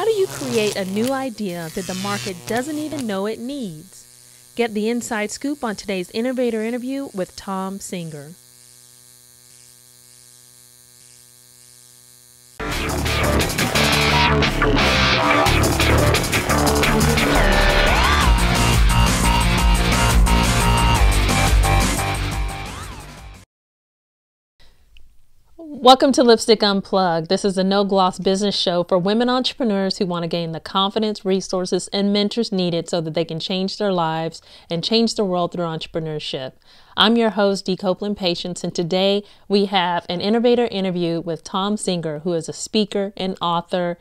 How do you create a new idea that the market doesn't even know it needs? Get the inside scoop on today's Innovator Interview with Thom Singer. Welcome to Lipstick Unplugged. This is a no-gloss business show for women entrepreneurs who want to gain the confidence, resources, and mentors needed so that they can change their lives and change the world through entrepreneurship. I'm your host, Copeland, and today we have an innovator interview with Thom Singer, who is a speaker and author,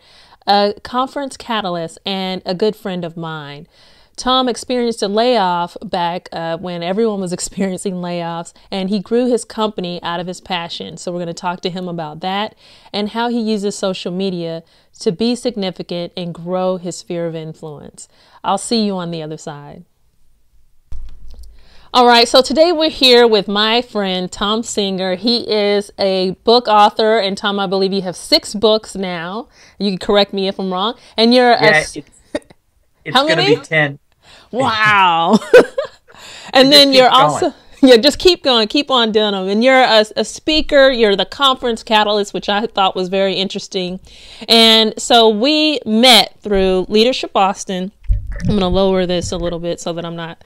a conference catalyst, and a good friend of mine. Thom experienced a layoff back when everyone was experiencing layoffs, and he grew his company out of his passion. So we're going to talk to him about that and how he uses social media to be significant and grow his sphere of influence. I'll see you on the other side. All right, so today we're here with my friend, Thom Singer. He is a book author, and Thom, I believe you have 6 books now. You can correct me if I'm wrong. And you're it's going to be 10. Wow. And then you're also, just keep going, keep on doing them. And you're a speaker, you're the conference catalyst, which I thought was very interesting. And so we met through Leadership Austin. I'm going to lower this a little bit so that I'm not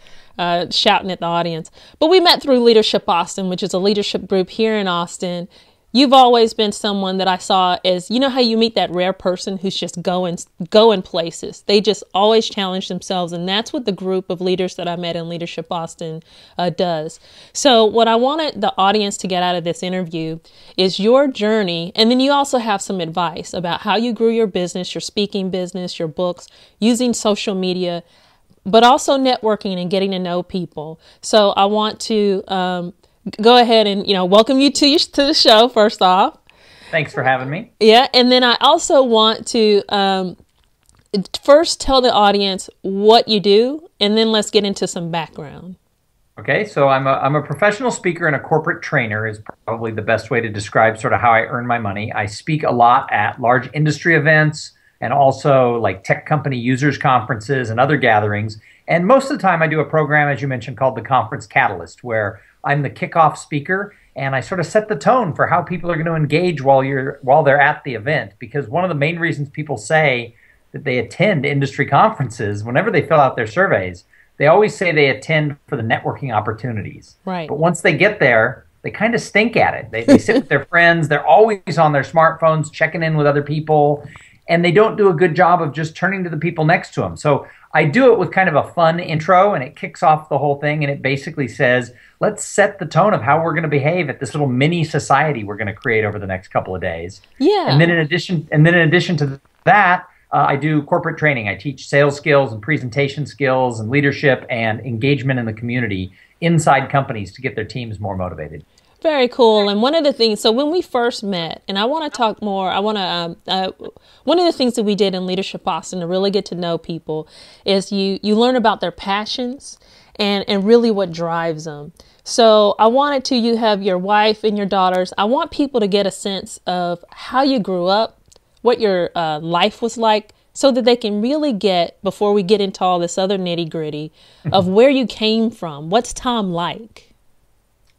shouting at the audience. But we met through Leadership Austin, which is a leadership group here in Austin. You've always been someone that I saw as, you know how you meet that rare person who's just going places. They just always challenge themselves. And that's what the group of leaders that I met in Leadership Austin does. So what I wanted the audience to get out of this interview is your journey. And then you also have some advice about how you grew your business, your speaking business, your books, using social media, but also networking and getting to know people. So I want to go ahead and, welcome you to the show, first off. Thanks for having me. Yeah. And then I also want to first tell the audience what you do, and then let's get into some background. Okay. So I'm a professional speaker and a corporate trainer is probably the best way to describe sort of how I earn my money. I speak a lot at large industry events and also like tech company users conferences and other gatherings. And most of the time I do a program, as you mentioned, called the Conference Catalyst, where I'm the kickoff speaker, and I sort of set the tone for how people are going to engage while they're at the event. Because one of the main reasons people say that they attend industry conferences, whenever they fill out their surveys, they always say they attend for the networking opportunities. Right. But once they get there, they kind of stink at it. They sit with their friends. They're always on their smartphones, checking in with other people, and they don't do a good job of just turning to the people next to them. So I do it with kind of a fun intro, and it kicks off the whole thing, and it basically says, let's set the tone of how we're going to behave at this little mini society we're going to create over the next couple of days. Yeah. And then in addition to that, I do corporate training. I teach sales skills and presentation skills and leadership and engagement in the community inside companies to get their teams more motivated. Very cool. And one of the things, so when we first met, and I want to talk more, one of the things that we did in Leadership Austin to really get to know people is you learn about their passions and really what drives them. So I wanted to, you have your wife and your daughters. I want people to get a sense of how you grew up, what your life was like, so that they can really get, before we get into all this other nitty gritty, of where you came from. What's Thom like?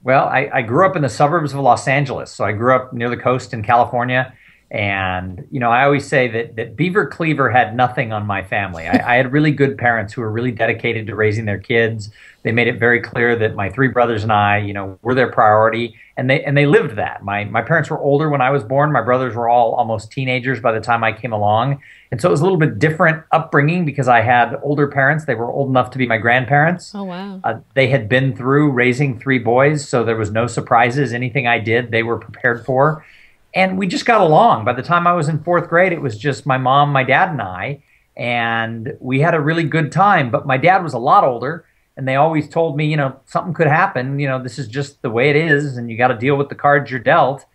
Well, I grew up in the suburbs of Los Angeles. So I grew up near the coast in California. And, I always say that Beaver Cleaver had nothing on my family. I had really good parents who were really dedicated to raising their kids. They made it very clear that my 3 brothers and I, were their priority. And they lived that. My parents were older when I was born. My brothers were all almost teenagers by the time I came along. And so it was a little bit different upbringing because I had older parents. They were old enough to be my grandparents. Oh, wow. They had been through raising 3 boys, so there was no surprises. Anything I did, they were prepared for. And we just got along. By the time I was in 4th grade, it was just my mom, my dad, and I. And we had a really good time. But my dad was a lot older. And they always told me, something could happen. This is just the way it is. And you got to deal with the cards you're dealt.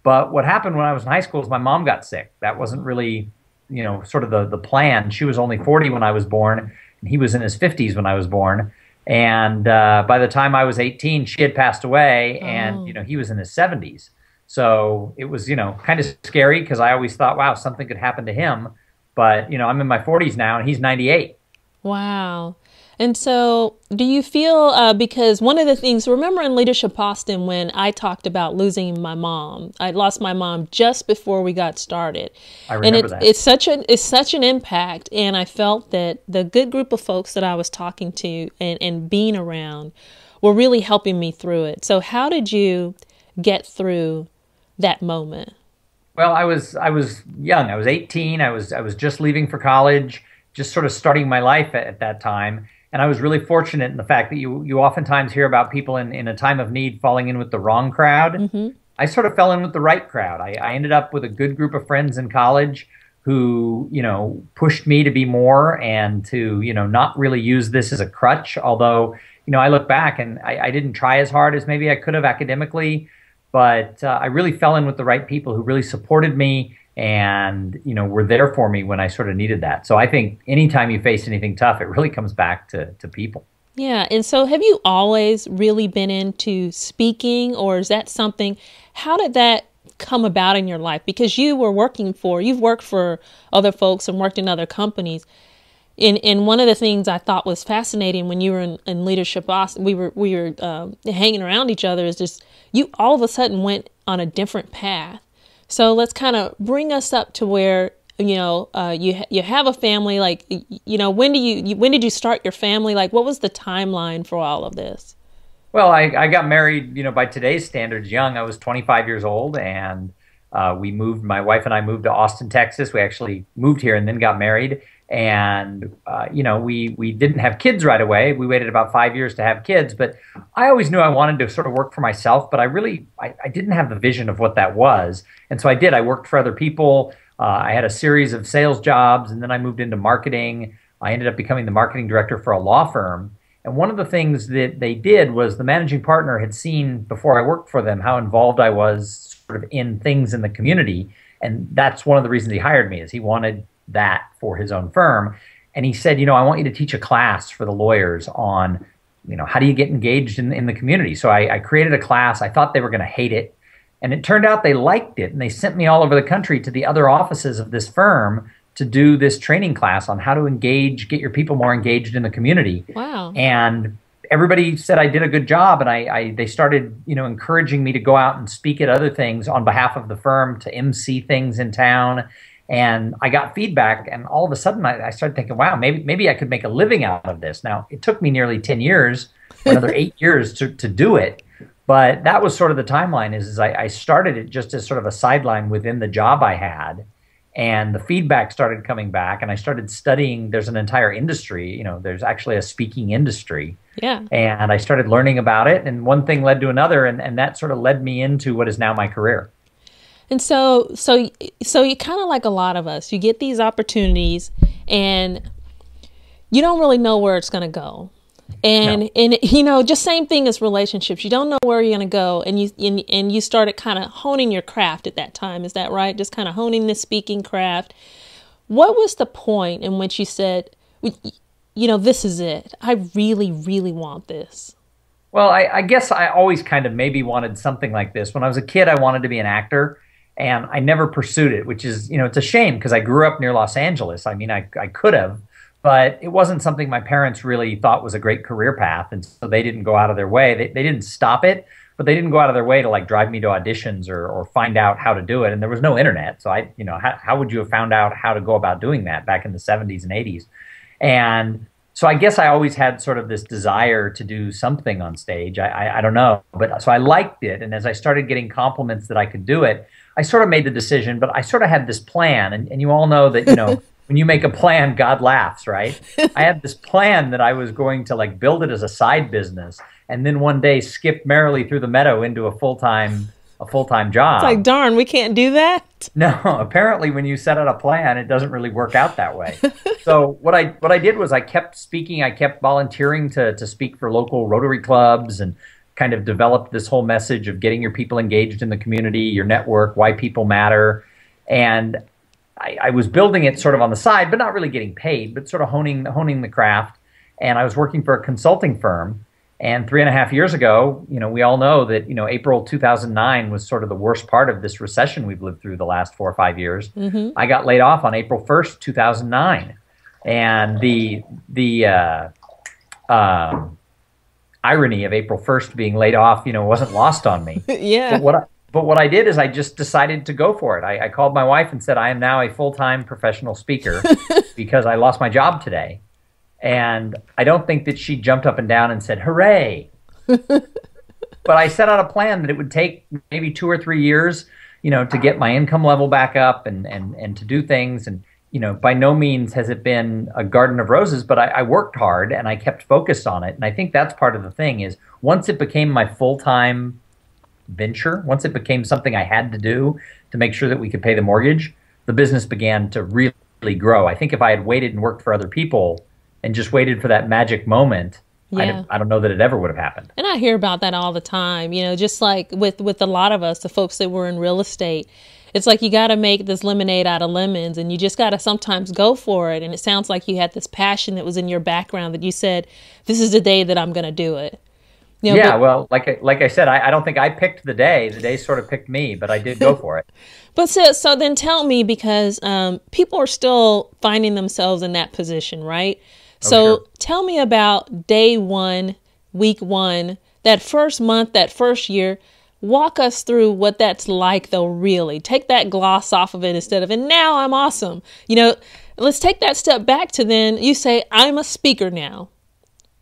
But what happened when I was in high school is my mom got sick. That wasn't really, sort of the plan. She was only 40 when I was born. And he was in his 50s when I was born. And by the time I was 18, she had passed away. And, he was in his 70s. So it was, kind of scary because I always thought, wow, something could happen to him. But, I'm in my 40s now and he's 98. Wow. And so do you feel, because one of the things, remember in Leadership Boston when I talked about losing my mom, I lost my mom just before we got started. I remember that. It's such an impact. And I felt that the good group of folks that I was talking to and being around were really helping me through it. So how did you get through that moment? Well, I was young. I was 18. I was just leaving for college, just sort of starting my life at that time. And I was really fortunate in the fact that you oftentimes hear about people in a time of need falling in with the wrong crowd. Mm-hmm. I sort of fell in with the right crowd. I ended up with a good group of friends in college who, pushed me to be more and to, not really use this as a crutch. Although, I look back and I didn't try as hard as maybe I could have academically, but I really fell in with the right people who really supported me and, were there for me when I sort of needed that. So I think anytime you face anything tough, it really comes back to people. Yeah. And so have you always really been into speaking, or is that something, how did that come about in your life? Because you've worked for other folks and worked in other companies. And one of the things I thought was fascinating when you were in Leadership Boston, we were hanging around each other, is just you all of a sudden went on a different path. So let's kind of bring us up to where, you have a family. Like, when did you start your family? Like, what was the timeline for all of this? Well, I got married, by today's standards, young. I was 25 years old, and my wife and I moved to Austin, Texas. We actually moved here and then got married. And, we didn't have kids right away. We waited about 5 years to have kids, but I always knew I wanted to sort of work for myself, but I didn't have the vision of what that was. And so I did. I worked for other people. I had a series of sales jobs, and then I moved into marketing. I ended up becoming the marketing director for a law firm. And one of the things that they did was the managing partner had seen before I worked for them how involved I was sort of in things in the community. And that's one of the reasons he hired me, is he wanted that for his own firm. And he said, I want you to teach a class for the lawyers on, how do you get engaged in the community? So I created a class. I thought they were going to hate it. And it turned out they liked it. And they sent me all over the country to the other offices of this firm to do this training class on how to get your people more engaged in the community. Wow. And everybody said I did a good job. And they started, encouraging me to go out and speak at other things on behalf of the firm, to MC things in town. And I got feedback, and all of a sudden I started thinking, wow, maybe I could make a living out of this. Now, it took me nearly 10 years, another 8 years to do it. But that was sort of the timeline, is I started it just as sort of a sideline within the job I had. And the feedback started coming back, and I started studying. There's an entire industry, there's actually a speaking industry. Yeah. And I started learning about it, and one thing led to another, and that sort of led me into what is now my career. And so you kind of like a lot of us, you get these opportunities and you don't really know where it's going to go. And, no. And, just same thing as relationships. You don't know where you're going to go. And you started kind of honing your craft at that time. Is that right? Just kind of honing this speaking craft. What was the point in which you said, this is it. I really, really want this. Well, I guess I always kind of maybe wanted something like this. When I was a kid, I wanted to be an actor. And I never pursued it, which is, it's a shame because I grew up near Los Angeles. I mean, I could have, but it wasn't something my parents really thought was a great career path. And so they didn't go out of their way. They didn't stop it, but they didn't go out of their way to like drive me to auditions or find out how to do it. And there was no internet. So how would you have found out how to go about doing that back in the 70s and 80s? And so I guess I always had sort of this desire to do something on stage. I don't know, but so I liked it. And as I started getting compliments that I could do it, I sort of made the decision, but I sort of had this plan. And you all know that, when you make a plan, God laughs, right? I had this plan that I was going to like build it as a side business and then one day skip merrily through the meadow into a full-time job. It's like, darn, we can't do that. No, apparently when you set out a plan, it doesn't really work out that way. So what I did was I kept speaking. I kept volunteering to speak for local Rotary clubs and kind of developed this whole message of getting your people engaged in the community, your network, why people matter. And I was building it sort of on the side, but not really getting paid, but sort of honing the craft. And I was working for a consulting firm. And 3.5 years ago, we all know that, April 2009 was sort of the worst part of this recession we've lived through the last 4 or 5 years. I got laid off on April 1st, 2009. And the irony of April 1st being laid off, wasn't lost on me. Yeah. But what I did is I just decided to go for it. I called my wife and said, I am now a full-time professional speaker because I lost my job today. And I don't think that she jumped up and down and said, hooray. But I set out a plan that it would take maybe 2 or 3 years, to get my income level back up and to do things. And, by no means has it been a garden of roses, but I worked hard and I kept focused on it. And I think that's part of the thing is once it became my full-time venture, once it became something I had to do to make sure that we could pay the mortgage, the business began to really grow. I think if I had waited and worked for other people and just waited for that magic moment, I don't know that it ever would have happened. And I hear about that all the time, just like with a lot of us, the folks that were in real estate. It's like you got to make this lemonade out of lemons, and you just got to sometimes go for it. And it sounds like you had this passion that was in your background that you said, this is the day that I'm going to do it. Well, like I said, I don't think I picked the day. The day sort of picked me, but I did go for it. But so then tell me, because people are still finding themselves in that position, right? So sure. Tell me about day one, week one, that first month, that first year. Walk us through what that's like, though, really. Take that gloss off of it instead of, and now I'm awesome. Let's take that step back to then you say, I'm a speaker now.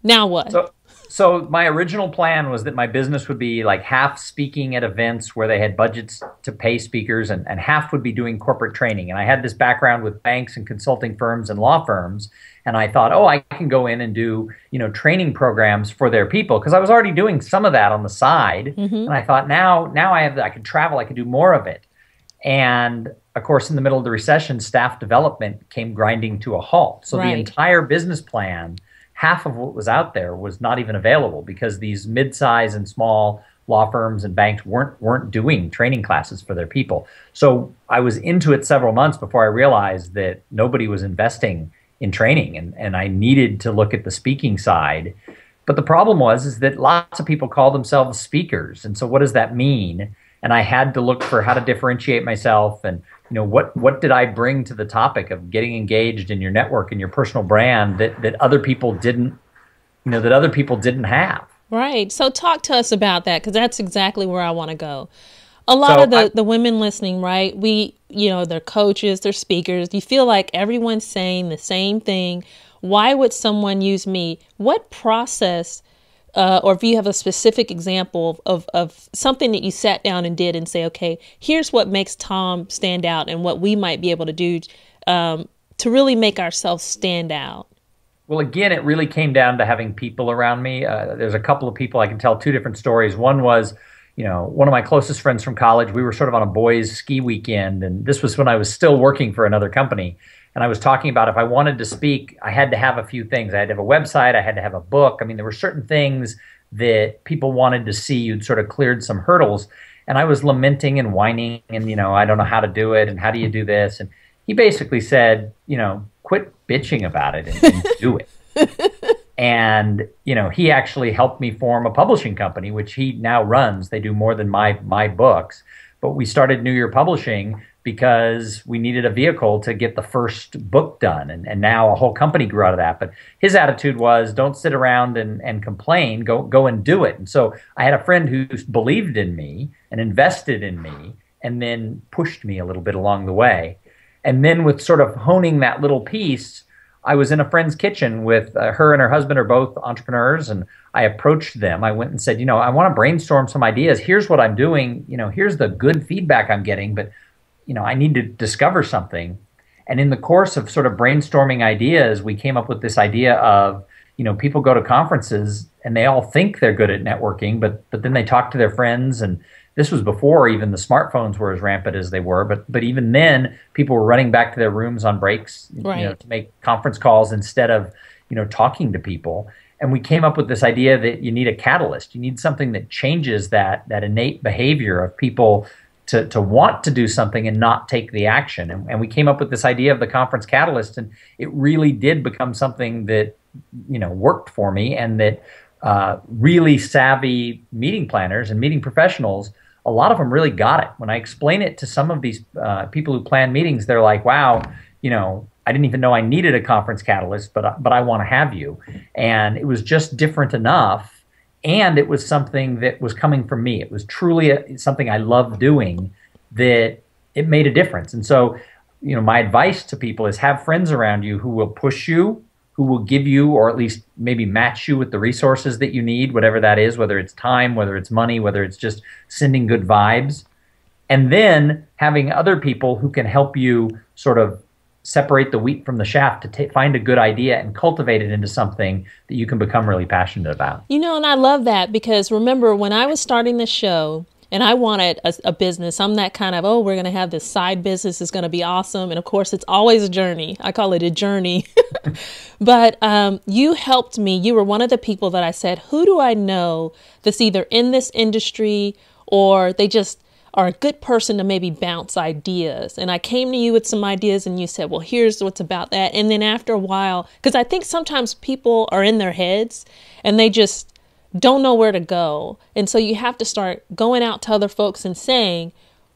Now what? So my original plan was that my business would be like half speaking at events where they had budgets to pay speakers and half would be doing corporate training. And I had this background with banks and consulting firms and law firms. And I thought, I can go in and do, training programs for their people because I was already doing some of that on the side. And I thought now I could travel, I could do more of it. And of course, in the middle of the recession, staff development came grinding to a halt. So the entire business plan, half of what was out there was not even available because these mid-size and small law firms and banks weren't doing training classes for their people. So I was into it several months before I realized that nobody was investing in training and I needed to look at the speaking side. But the problem is that lots of people call themselves speakers. And so what does that mean? And I had to look for how to differentiate myself and what did I bring to the topic of getting engaged in your network and your personal brand that other people didn't have. Right. So talk to us about that, because that's exactly where I want to go. A lot of the women listening, right? They're coaches, they're speakers. You feel like everyone's saying the same thing. Why would someone use me? What process, or if you have a specific example of something that you sat down and did and say, okay, here's what makes Thom stand out and what we might be able to do to really make ourselves stand out. Well, again, it really came down to having people around me. There's a couple of people I can tell two different stories. One was, one of my closest friends from college. We were sort of on a boys' ski weekend, and this was when I was still working for another company. And I was talking about if I wanted to speak, I had to have a few things. I had to have a website. I had to have a book. I mean, there were certain things that people wanted to see. You'd sort of cleared some hurdles. And I was lamenting and whining and, I don't know how to do it. And how do you do this? And he basically said, quit bitching about it and do it. And, he actually helped me form a publishing company, which he now runs. They do more than my books. But we started New Year Publishing because we needed a vehicle to get the first book done. And now a whole company grew out of that. But his attitude was, don't sit around and complain, go and do it. And so I had a friend who believed in me and invested in me and then pushed me a little bit along the way. And then with sort of honing that little piece, I was in a friend's kitchen with her and her husband are both entrepreneurs, and I approached them. I went and said, I want to brainstorm some ideas. Here's what I'm doing. Here's the good feedback I'm getting, but I need to discover something. And in the course of sort of brainstorming ideas, we came up with this idea of, people go to conferences and they all think they're good at networking, but then they talk to their friends. And this was before even the smartphones were as rampant as they were. But even then, people were running back to their rooms on breaks, to make conference calls instead of, talking to people. And we came up with this idea that you need a catalyst. You need something that changes that innate behavior of people to want to do something and not take the action. And we came up with this idea of the conference catalyst, and it really did become something that, worked for me and that really savvy meeting planners and meeting professionals, a lot of them really got it. When I explain it to some of these people who plan meetings, they're like, wow, I didn't even know I needed a conference catalyst, but I want to have you. And it was just different enough. And it was something that was coming from me. It was truly something I loved doing, that it made a difference. And so, my advice to people is have friends around you who will push you, who will give you, or at least maybe match you with the resources that you need, whatever that is, whether it's time, whether it's money, whether it's just sending good vibes. And then having other people who can help you sort of separate the wheat from the chaff to find a good idea and cultivate it into something that you can become really passionate about. And I love that, because remember when I was starting the show, and I wanted a business. I'm that kind of, we're going to have this side business. It's going to be awesome. And of course, it's always a journey. I call it a journey. But you helped me. You were one of the people that I said, who do I know that's either in this industry or they just are a good person to maybe bounce ideas? And I came to you with some ideas and you said, well, here's what's about that. And then after a while, because I think sometimes people are in their heads and they just don't know where to go. And so you have to start going out to other folks and saying,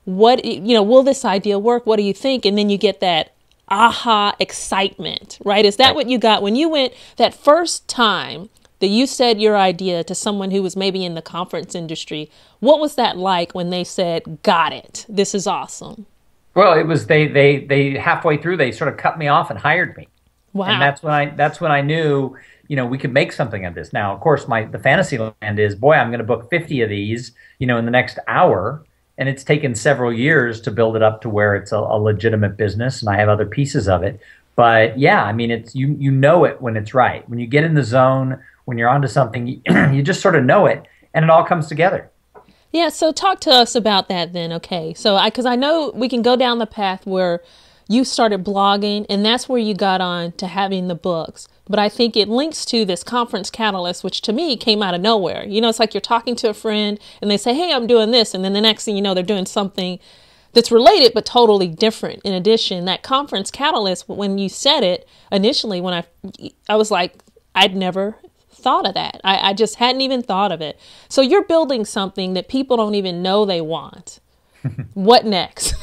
will this idea work? What do you think? And then you get that aha excitement, right? Is that what you got when you went that first time that you said your idea to someone who was maybe in the conference industry? What was that like when they said, got it, this is awesome? Well, it was, they halfway through, they sort of cut me off and hired me. Wow. And that's when I knew, we could make something of this. Now, of course, the fantasy land is, boy, I'm going to book 50 of these, in the next hour. And it's taken several years to build it up to where it's a legitimate business, and I have other pieces of it. But yeah, it's you know it when it's right. When you get in the zone, when you're onto something, you just sort of know it, and it all comes together. Yeah. So talk to us about that then. Okay. So because I know we can go down the path where you started blogging, and that's where you got on to having the books. But I think it links to this conference catalyst, which to me came out of nowhere. It's like you're talking to a friend and they say, hey, I'm doing this. And then the next thing you know, they're doing something that's related, but totally different. In addition, that conference catalyst, when you said it initially, when I was like, I'd never thought of that. I just hadn't even thought of it. So you're building something that people don't even know they want. What next?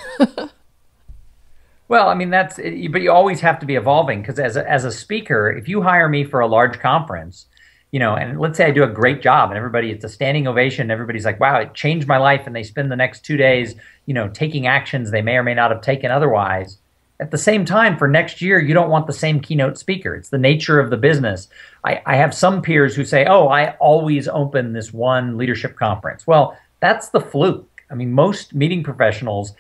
Well, that's it, but you always have to be evolving, because as a speaker, if you hire me for a large conference, and let's say I do a great job and it's a standing ovation, everybody's like, wow, it changed my life, and they spend the next 2 days, taking actions they may or may not have taken otherwise. At the same time, for next year, you don't want the same keynote speaker. It's the nature of the business. I have some peers who say, I always open this one leadership conference. Well, that's the fluke. Most meeting professionals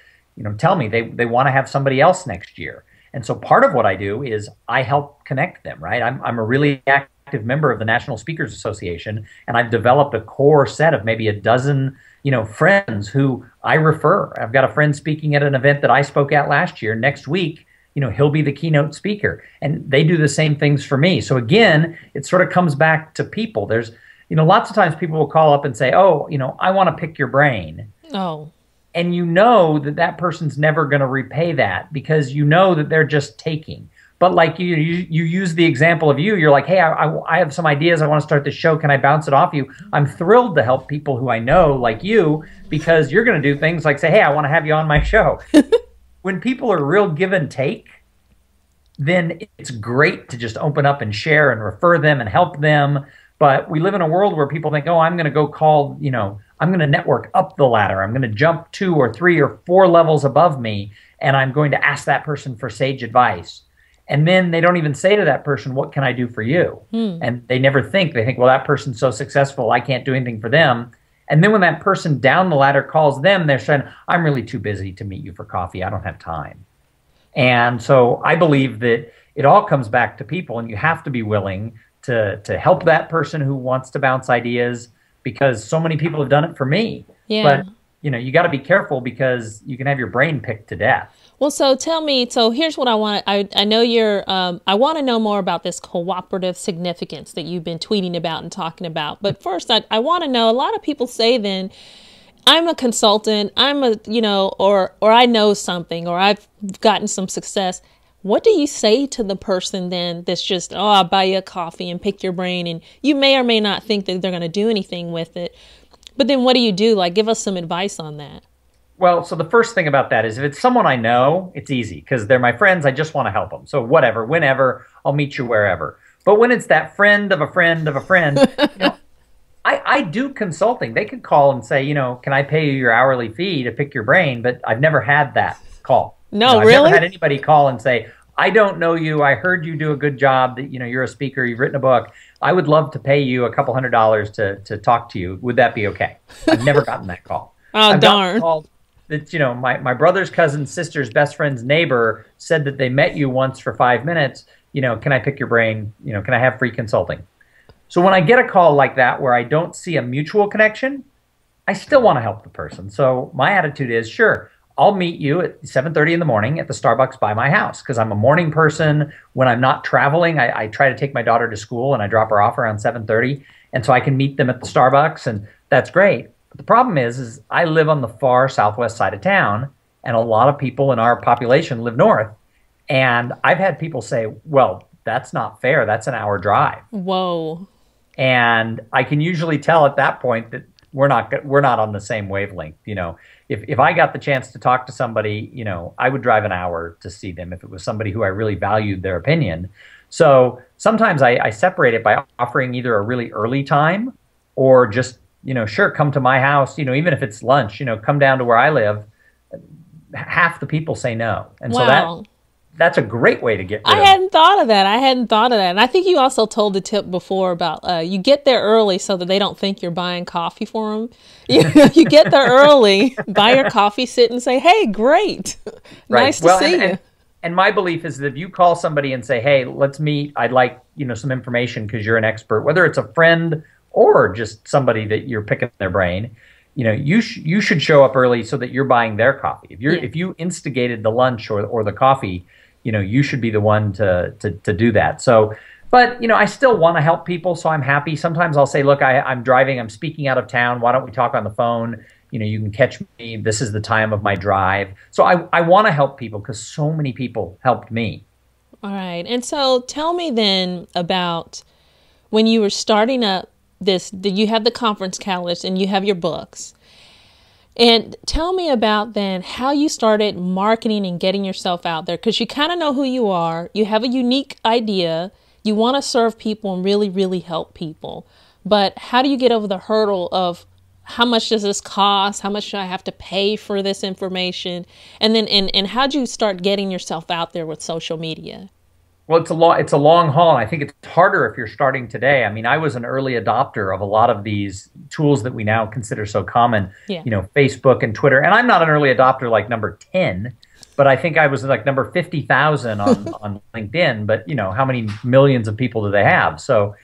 tell me they want to have somebody else next year. And so part of what I do is I help connect them, right? I'm a really active member of the National Speakers Association, and I've developed a core set of maybe a dozen, friends who I refer. I've got a friend speaking at an event that I spoke at last year. Next week, he'll be the keynote speaker, and they do the same things for me. So again, it sort of comes back to people. There's, lots of times people will call up and say, I want to pick your brain. Oh. And that person's never going to repay that, because that they're just taking. But like you use the example of you're like, hey, I have some ideas. I want to start this show. Can I bounce it off you? I'm thrilled to help people who I know, like you, because you're going to do things like say, hey, I want to have you on my show. When people are real give and take, then it's great to just open up and share and refer them and help them. But we live in a world where people think, I'm going to go call, I'm going to network up the ladder. I'm going to jump 2 or 3 or 4 levels above me, and I'm going to ask that person for sage advice. And then they don't even say to that person, what can I do for you? And they never think. They think, well, that person's so successful, I can't do anything for them. And then when that person down the ladder calls them, they're saying, I'm really too busy to meet you for coffee. I don't have time. And so I believe that it all comes back to people, and you have to be willing to help that person who wants to bounce ideas, because so many people have done it for me. Yeah. But you got to be careful, because you can have your brain picked to death. Well, so tell me, so here's what I want. I know I want to know more about this cooperative significance that you've been tweeting about and talking about. But first, I want to know, a lot of people say then, I'm a consultant, or I know something, or I've gotten some success. what do you say to the person then that's just, oh, I'll buy you a coffee and pick your brain, and you may or may not think that they're going to do anything with it. But then what do you do? Like, give us some advice on that. Well, so the first thing about that is if it's someone I know, it's easy because they're my friends. I just want to help them. So whatever, whenever, I'll meet you wherever. But when it's that friend of a friend of a friend, I do consulting. They could call and say, can I pay you your hourly fee to pick your brain? But I've never had that call. No, I've really? never had anybody call and say, I don't know you. I heard you do a good job. That you're a speaker. You've written a book. I would love to pay you a couple $100 to talk to you. Would that be okay? I've never gotten that call. Oh, darn. That my brother's cousin's sister's best friend's neighbor said that they met you once for 5 minutes. Can I pick your brain? Can I have free consulting? So when I get a call like that where I don't see a mutual connection, I still want to help the person. So my attitude is, sure, I'll meet you at 7:30 in the morning at the Starbucks by my house because I'm a morning person. When I'm not traveling, I try to take my daughter to school and I drop her off around 7:30. And so I can meet them at the Starbucks, and that's great. But the problem is I live on the far southwest side of town, and a lot of people in our population live north. And I've had people say, well, that's not fair. That's an hour drive. Whoa. And I can usually tell at that point that we're not on the same wavelength. If I got the chance to talk to somebody, I would drive an hour to see them if it was somebody who I really valued their opinion. So sometimes I separate it by offering either a really early time or just, sure, come to my house, even if it's lunch, come down to where I live. Half the people say no. And wow. So that's a great way to get rid of. I hadn't thought of that. And I think you also told the tip before about you get there early so that they don't think you're buying coffee for them. You get there early, buy your coffee, sit and say, hey, great. Right. Nice to see you. And my belief is that if you call somebody and say, hey, let's meet, I'd like, some information because you're an expert, whether it's a friend or just somebody that you're picking their brain, you should show up early so that you're buying their coffee. If you instigated the lunch or the coffee, you should be the one to do that. So, but I still want to help people, so I'm happy. Sometimes I'll say, look, I'm driving, I'm speaking out of town. Why don't we talk on the phone? You can catch me. This is the time of my drive. So I want to help people because so many people helped me. All right. And so tell me then about when you were starting up you have the conference catalyst and you have your books. And tell me about then how you started marketing and getting yourself out there, because you kind of know who you are. You have a unique idea. You want to serve people and really, really help people. But how do you get over the hurdle of how much does this cost? How much do I have to pay for this information? And then and how'd you start getting yourself out there with social media? Well, it's a long haul, and I think it's harder if you're starting today. I mean, I was an early adopter of a lot of these tools that we now consider so common, Facebook and Twitter. And I'm not an early adopter like number 10, but I think I was like number 50,000 on LinkedIn. But, how many millions of people do they have? So,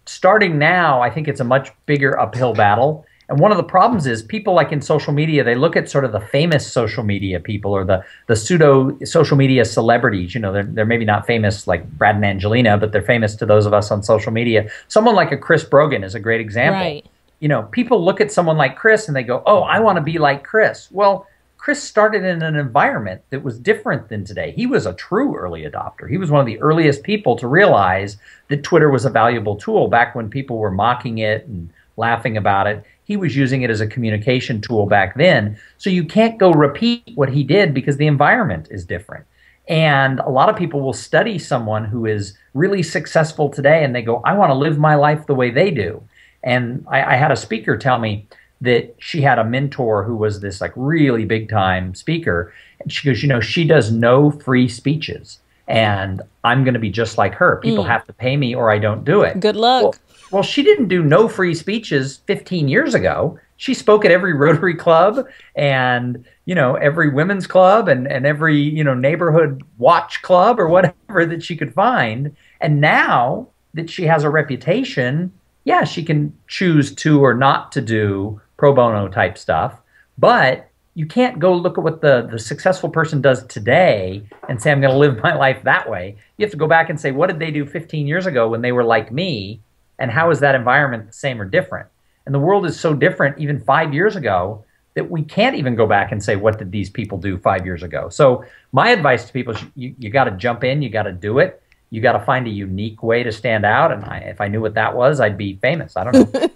starting now, I think it's a much bigger uphill battle. And one of the problems is people like in social media, they look at sort of the famous social media people or the pseudo social media celebrities. They're maybe not famous like Brad and Angelina, but they're famous to those of us on social media. Someone like a Chris Brogan is a great example. Right. People look at someone like Chris and they go, oh, I want to be like Chris. Well, Chris started in an environment that was different than today. He was a true early adopter. He was one of the earliest people to realize that Twitter was a valuable tool back when people were mocking it and laughing about it. He was using it as a communication tool back then. So you can't go repeat what he did because the environment is different. And a lot of people will study someone who is really successful today and they go, I want to live my life the way they do. And I had a speaker tell me that she had a mentor who was this like really big time speaker. And she goes, she does no free speeches. And I'm going to be just like her. People have to pay me or I don't do it. Good luck. Well, she didn't do no free speeches 15 years ago. She spoke at every Rotary Club and, every women's club and every, neighborhood watch club or whatever that she could find. And now that she has a reputation, yeah, she can choose to or not to do pro bono type stuff. But you can't go look at what the successful person does today and say, I'm going to live my life that way. You have to go back and say, what did they do 15 years ago when they were like me? And how is that environment the same or different? And the world is so different even 5 years ago that we can't even go back and say, what did these people do 5 years ago? So my advice to people is you got to jump in, you got to do it. You got to find a unique way to stand out. And if I knew what that was, I'd be famous. I don't know.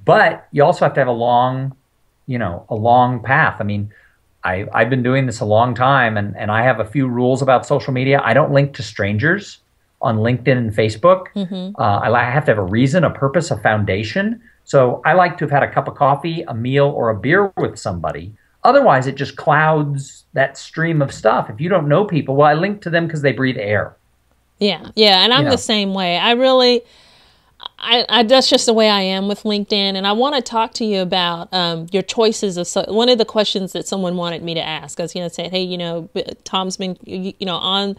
But you also have to have a long path. I mean, I've been doing this a long time, and I have a few rules about social media. I don't link to strangers on LinkedIn and Facebook. I have to have a reason, a purpose, a foundation. So I like to have had a cup of coffee, a meal, or a beer with somebody. Otherwise, it just clouds that stream of stuff. If you don't know people, well, I link to them because they breathe air. Yeah, and I'm the same way. That's just the way I am with LinkedIn. And I want to talk to you about your choices of one of the questions that someone wanted me to ask. I was going to say, hey, Thom's been, on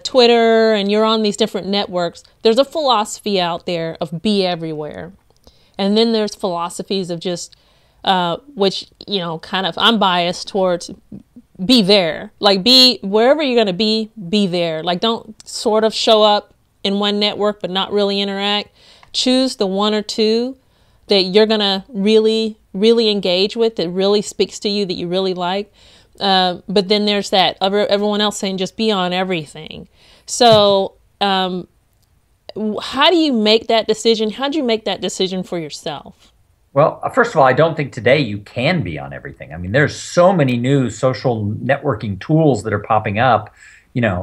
Twitter, and you're on these different networks. There's a philosophy out there of be everywhere. And then there's philosophies of just, which, kind of, I'm biased towards be there. Like, be wherever you're going to be there. Like, don't sort of show up in one network but not really interact. Choose the one or two that you're going to really, really engage with, that really speaks to you, that you really like. But then there's that everyone else saying just be on everything. So how do you make that decision? How do you make that decision for yourself? Well, first of all, I don't think today you can be on everything. I mean, there's so many new social networking tools that are popping up.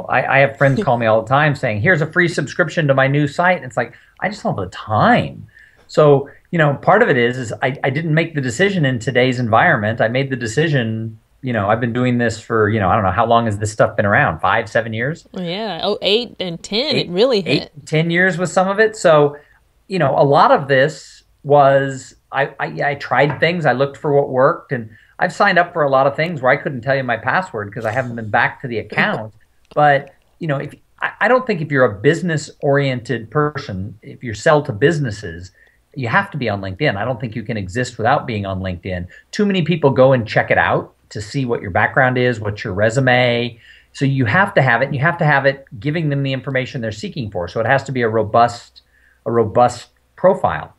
I have friends call me all the time saying, here's a free subscription to my new site. And it's like, I just don't have the time. So, part of it is I didn't make the decision in today's environment. I made the decision, I've been doing this for, I don't know, how long has this stuff been around? 5, 7 years? Yeah. 8 and 10. It really hit. 8, 10 years with some of it. So, a lot of this was, I tried things. I looked for what worked, and I've signed up for a lot of things where I couldn't tell you my password because I haven't been back to the account. But, I don't think if you're a business-oriented person, if you sell to businesses, you have to be on LinkedIn. I don't think you can exist without being on LinkedIn. Too many people go and check it out to see what your background is, what's your resume. So you have to have it, and you have to have it giving them the information they're seeking for. So it has to be a robust profile.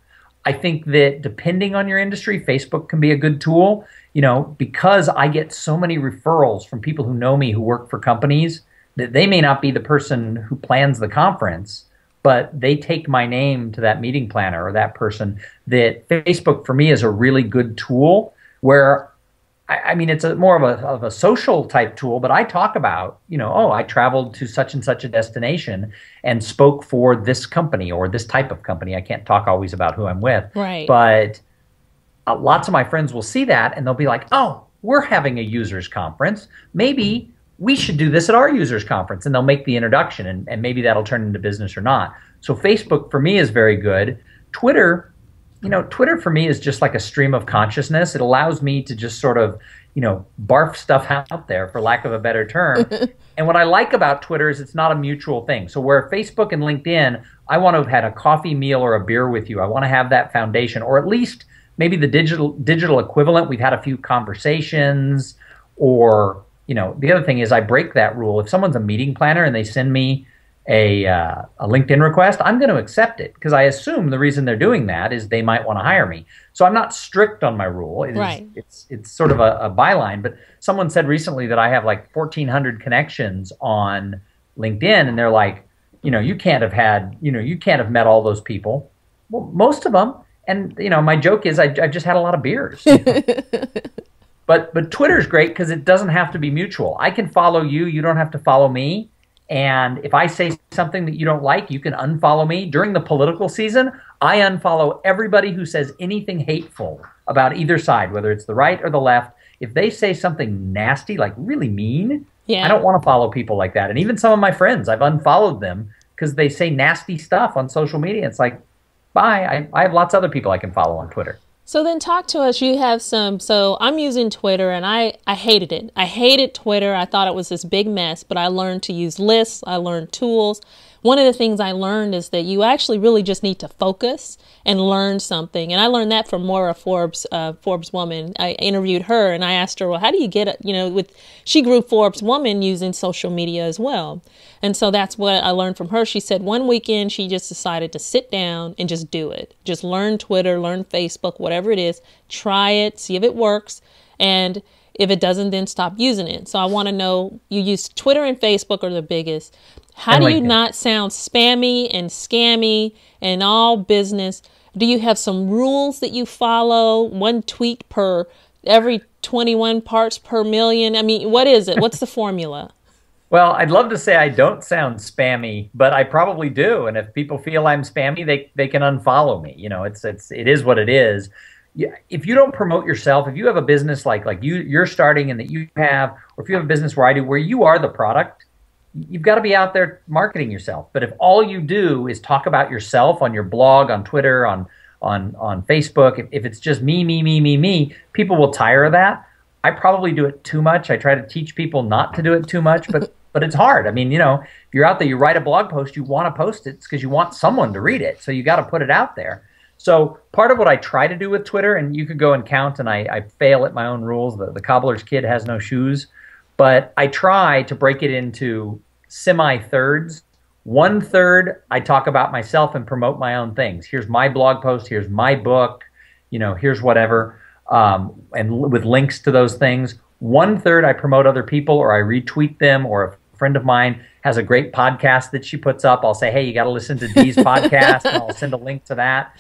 I think that depending on your industry, Facebook can be a good tool, because I get so many referrals from people who know me who work for companies that they may not be the person who plans the conference, but they take my name to that meeting planner or that person. That Facebook for me is a really good tool where, I mean, it's more of a social type tool, but I talk about, I traveled to such and such a destination and spoke for this company or this type of company. I can't talk always about who I'm with. Right. But lots of my friends will see that and they'll be like, oh, we're having a users conference. Maybe we should do this at our users conference. And they'll make the introduction, and maybe that'll turn into business or not. So Facebook for me is very good. Twitter for me is just like a stream of consciousness. It allows me to just sort of, barf stuff out there, for lack of a better term. And what I like about Twitter is it's not a mutual thing. So where Facebook and LinkedIn, I want to have had a coffee meal or a beer with you. I want to have that foundation, or at least maybe the digital equivalent. We've had a few conversations, or, the other thing is I break that rule. If someone's a meeting planner and they send me a LinkedIn request, I'm going to accept it because I assume the reason they're doing that is they might want to hire me. So I'm not strict on my rule. It's sort of a byline. But someone said recently that I have like 1,400 connections on LinkedIn, and they're like, you can't have met all those people. Well, most of them. And my joke is I've just had a lot of beers. But Twitter's great because it doesn't have to be mutual. I can follow you. You don't have to follow me. And if I say something that you don't like, you can unfollow me. During the political season, I unfollow everybody who says anything hateful about either side, whether it's the right or the left. If they say something nasty, like really mean, I don't want to follow people like that. And even some of my friends, I've unfollowed them because they say nasty stuff on social media. It's like, bye. I have lots of other people I can follow on Twitter. So then talk to us. You have so I'm using Twitter, and I hated it. I hated Twitter. I thought it was this big mess, but I learned to use lists. I learned tools. one of the things I learned is that you actually really just need to focus and learn something. And I learned that from Maura Forbes, Forbes Woman. I interviewed her and I asked her, well, how do you get it? She grew Forbes Woman using social media as well. And so that's what I learned from her. She said one weekend she just decided to sit down and just do it. Just learn Twitter, learn Facebook, whatever it is, try it, see if it works. And if it doesn't, then stop using it. So I want to know, you use Twitter and Facebook are the biggest. How do you not sound spammy and scammy and all business? Do you have some rules that you follow? One tweet per every 21 parts per million? I mean, what is it? What's the formula? Well, I'd love to say I don't sound spammy, but I probably do. And if people feel I'm spammy, they can unfollow me. It is what it is. If you don't promote yourself, if you have a business like you're starting and that you have, or if you have a business where I do, where you are the product, you've got to be out there marketing yourself. But if all you do is talk about yourself on your blog, on Twitter, on Facebook, if it's just me, people will tire of that. I probably do it too much. I try to teach people not to do it too much, but it's hard. I mean, if you're out there, you write a blog post, you want to post it, it's because you want someone to read it. So you got to put it out there. So part of what I try to do with Twitter, and you could go and count, and I fail at my own rules. The cobbler's kid has no shoes. But I try to break it into semi-thirds. 1/3, I talk about myself and promote my own things. Here's my blog post. Here's my book. Here's whatever. And with links to those things. 1/3, I promote other people, or I retweet them, or a friend of mine has a great podcast that she puts up. I'll say, hey, you got to listen to Dee's podcast, and I'll send a link to that.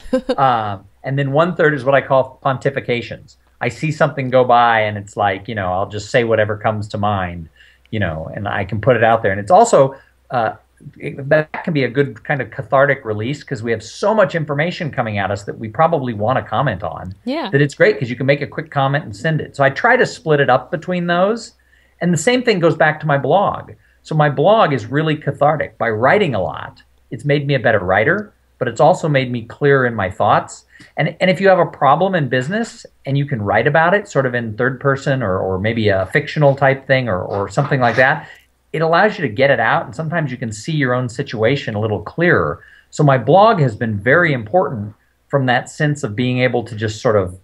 And then 1/3 is what I call pontifications. I see something go by, and it's like, I'll just say whatever comes to mind, and I can put it out there. And it's also, that can be a good kind of cathartic release, because we have so much information coming at us that we probably want to comment on. Yeah. That it's great because you can make a quick comment and send it. So I try to split it up between those. And the same thing goes back to my blog. So my blog is really cathartic. By writing a lot, it's made me a better writer, but it's also made me clearer in my thoughts. And if you have a problem in business and you can write about it sort of in third person, or maybe a fictional type thing, or something like that, it allows you to get it out. And sometimes you can see your own situation a little clearer. So my blog has been very important from that sense of being able to just sort of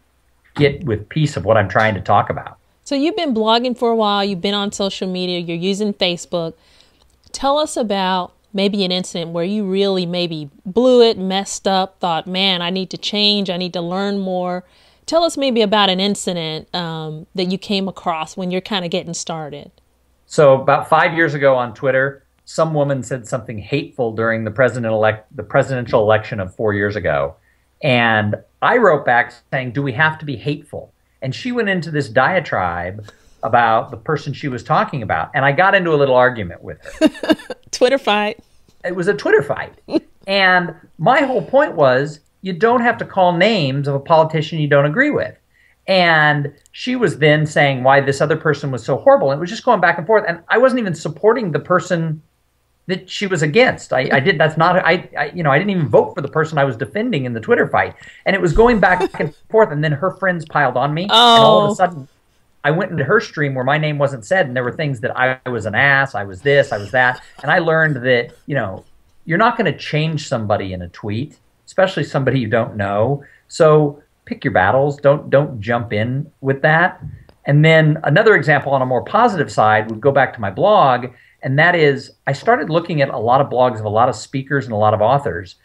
get with peace of what I'm trying to talk about. So you've been blogging for a while, you've been on social media, you're using Facebook. Tell us about maybe an incident where you really maybe blew it, messed up, thought, man, I need to change, I need to learn more. Tell us maybe about an incident that you came across when you're kind of getting started. So about 5 years ago on Twitter, some woman said something hateful during the presidential election of 4 years ago. And I wrote back saying, do we have to be hateful? And she went into this diatribe about the person she was talking about. And I got into a little argument with her. Twitter fight. It was a Twitter fight. And my whole point was, you don't have to call names of a politician you don't agree with. And she was then saying why this other person was so horrible. And it was just going back and forth. And I wasn't even supporting the person that she was against. I didn't even vote for the person I was defending in the Twitter fight. And it was going back and forth. And then her friends piled on me. Oh. And all of a sudden, I went into her stream where my name wasn't said. And there were things that I was an ass, I was this, I was that. And I learned that, you're not going to change somebody in a tweet, especially somebody you don't know. So pick your battles. Don't jump in with that. And then another example on a more positive side would go back to my blog. And that is, I started looking at a lot of blogs of a lot of speakers and a lot of authors,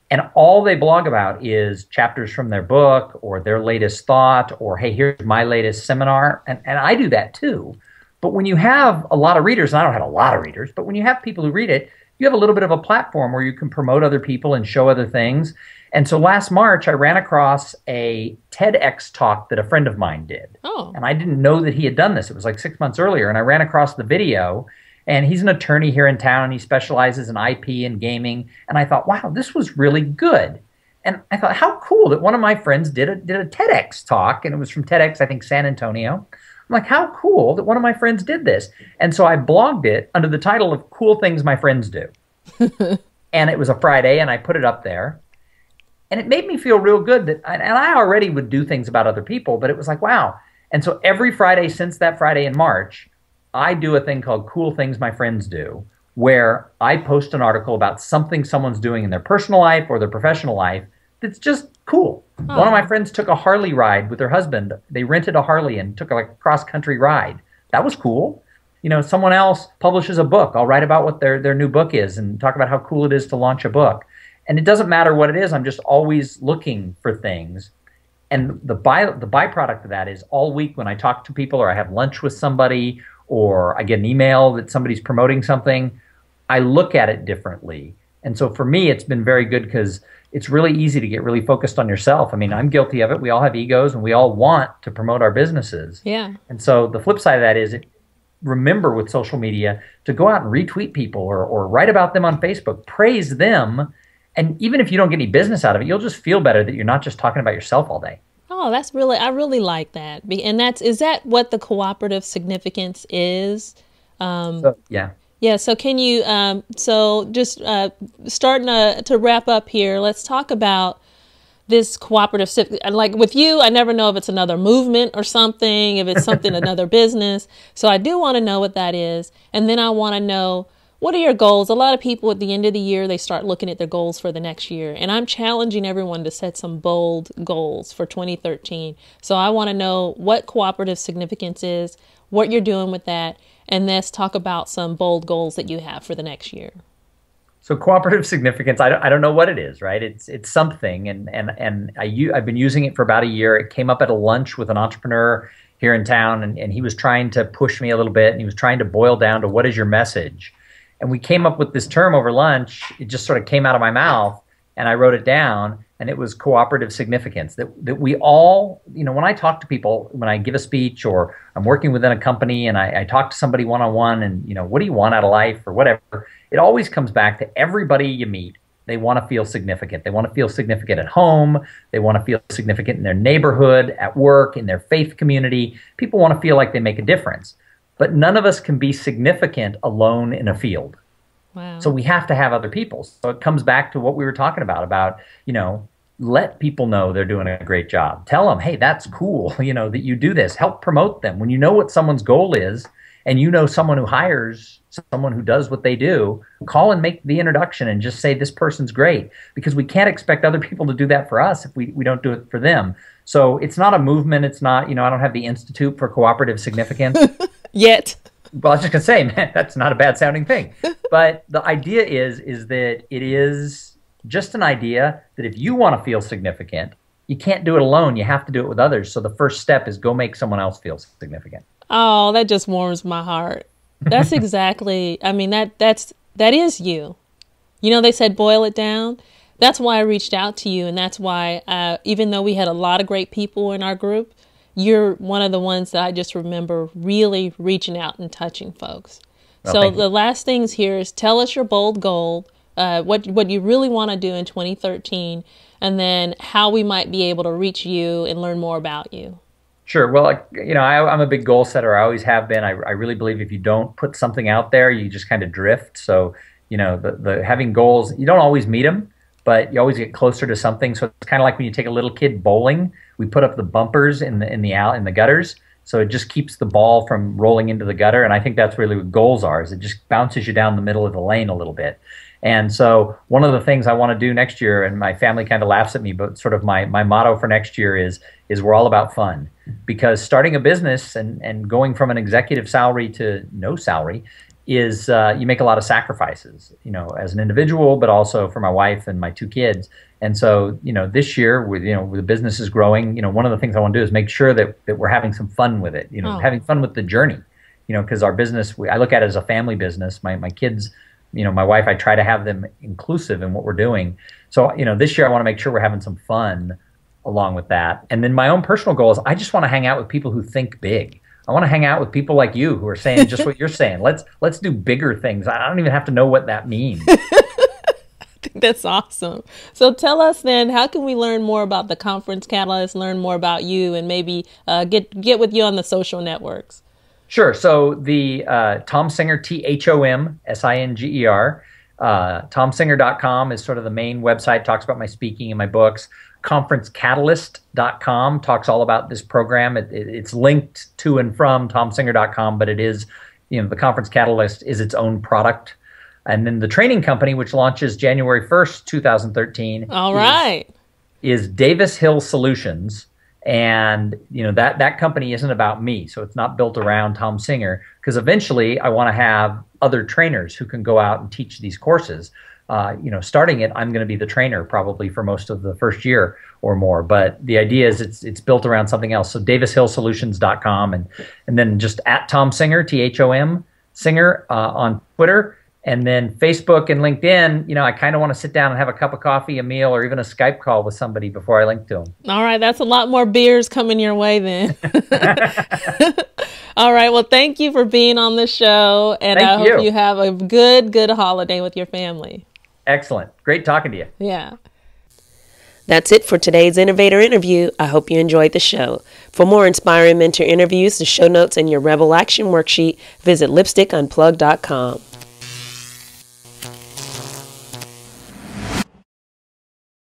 and all they blog about is chapters from their book or their latest thought, or, hey, here's my latest seminar. And I do that too. But when you have a lot of readers, and I don't have a lot of readers, but when you have people who read it, you have a little bit of a platform where you can promote other people and show other things. And so last March, I ran across a TEDx talk that a friend of mine did. Oh. And I didn't know that he had done this. It was like 6 months earlier. And I ran across the video. And he's an attorney here in town. He specializes in IP and gaming. And I thought, wow, this was really good. And I thought, how cool that one of my friends did a TEDx talk. And it was from TEDx, I think, San Antonio. I'm like, how cool that one of my friends did this. And so I blogged it under the title of Cool Things My Friends Do. And it was a Friday, and I put it up there. And it made me feel real good that, and I already would do things about other people, but it was like, wow. And so every Friday since that Friday in March, I do a thing called Cool Things My Friends Do, where I post an article about something someone's doing in their personal life or their professional life that's just cool. Oh. One of my friends took a Harley ride with her husband. They rented a Harley and took a cross-country ride. That was cool. Someone else publishes a book. I'll write about what their new book is and talk about how cool it is to launch a book. And it doesn't matter what it is. I'm just always looking for things. And the byproduct of that is all week when I talk to people or I have lunch with somebody or I get an email that somebody's promoting something, I look at it differently. And so for me, it's been very good because it's really easy to get really focused on yourself. I mean, I'm guilty of it. We all have egos and we all want to promote our businesses. Yeah. And so the flip side of that is remember with social media to go out and retweet people or write about them on Facebook, praise them. And even if you don't get any business out of it, you'll just feel better that you're not just talking about yourself all day. Oh, I really like that. And is that what the cooperative significance is? Yeah. Yeah. So can you, starting to wrap up here, let's talk about this cooperative, like with you, I never know if it's another movement or something, if it's something, another business. So I do want to know what that is. And then I want to know, what are your goals? A lot of people at the end of the year, they start looking at their goals for the next year. And I'm challenging everyone to set some bold goals for 2013. So I want to know what cooperative significance is, what you're doing with that, and let's talk about some bold goals that you have for the next year. So cooperative significance, I don't know what it is, right? It's something, and I've been using it for about a year. It came up at a lunch with an entrepreneur here in town, and he was trying to push me a little bit, and he was trying to boil down to what is your message? And we came up with this term over lunch. It just sort of came out of my mouth, and I wrote it down, and it was cooperative significance. That we all, when I talk to people, when I give a speech or I'm working within a company and I talk to somebody one-on-one and, what do you want out of life or whatever, it always comes back to everybody you meet. They want to feel significant. They want to feel significant at home. They want to feel significant in their neighborhood, at work, in their faith community. People want to feel like they make a difference. But none of us can be significant alone in a field. Wow. So we have to have other people. So it comes back to what we were talking about, let people know they're doing a great job. Tell them, hey, that's cool, that you do this. Help promote them. When you know what someone's goal is and you know someone who hires someone who does what they do, call and make the introduction and just say this person's great, because we can't expect other people to do that for us if we don't do it for them. So it's not a movement. It's not, I don't have the Institute for Cooperative Significance. Yet. Well, I was just going to say, man, that's not a bad sounding thing. But the idea is that it is just an idea that if you want to feel significant, you can't do it alone. You have to do it with others. So the first step is go make someone else feel significant. Oh, that just warms my heart. That's exactly, that is you. They said boil it down. That's why I reached out to you. And that's why, even though we had a lot of great people in our group, you're one of the ones that I just remember really reaching out and touching folks. Well, so the last things here is tell us your bold goal, what you really want to do in 2013, and then how we might be able to reach you and learn more about you. Sure. Well, I'm a big goal setter. I always have been. I really believe if you don't put something out there, you just kind of drift. So, the having goals, you don't always meet them, but you always get closer to something. So it's kind of like when you take a little kid bowling. We put up the bumpers in the gutters, so it just keeps the ball from rolling into the gutter. And I think that's really what goals are. Is it just bounces you down the middle of the lane a little bit. And so one of the things I want to do next year, and my family kind of laughs at me, but sort of my motto for next year is we're all about fun. Because starting a business and going from an executive salary to no salary is you make a lot of sacrifices, as an individual, but also for my wife and my two kids. And so, this year, with the business is growing, one of the things I want to do is make sure that we're having some fun with it, having fun with the journey, because our business, I look at it as a family business. My kids, my wife, I try to have them inclusive in what we're doing. So, this year I want to make sure we're having some fun along with that. And then my own personal goal is I just want to hang out with people who think big. I want to hang out with people like you who are saying just what you're saying. Let's do bigger things. I don't even have to know what that means. I think that's awesome. So tell us then, how can we learn more about the Conference Catalyst, learn more about you, and maybe get with you on the social networks? Sure. So the Thom Singer, THOMSINGER, ThomSinger.com is sort of the main website, talks about my speaking and my books. ConferenceCatalyst.com talks all about this program. It's linked to and from ThomSinger.com, but it is, the Conference Catalyst is its own product. And then the training company, which launches January 1st, 2013. All right. Is Davis Hill Solutions. And that company isn't about me, so it's not built around Thom Singer, because eventually I want to have other trainers who can go out and teach these courses. Starting it, I'm going to be the trainer probably for most of the first year or more. But the idea is it's built around something else. So davishillsolutions.com and then just at Thom Singer, THOM Singer on Twitter. And then Facebook and LinkedIn, I kind of want to sit down and have a cup of coffee, a meal, or even a Skype call with somebody before I link to them. All right. That's a lot more beers coming your way then. All right. Well, thank you for being on the show. And I hope you have a good holiday with your family. Excellent. Great talking to you. Yeah. That's it for today's Innovator Interview. I hope you enjoyed the show. For more inspiring mentor interviews, the show notes, and your Rebel Action worksheet, visit lipstickunplugged.com.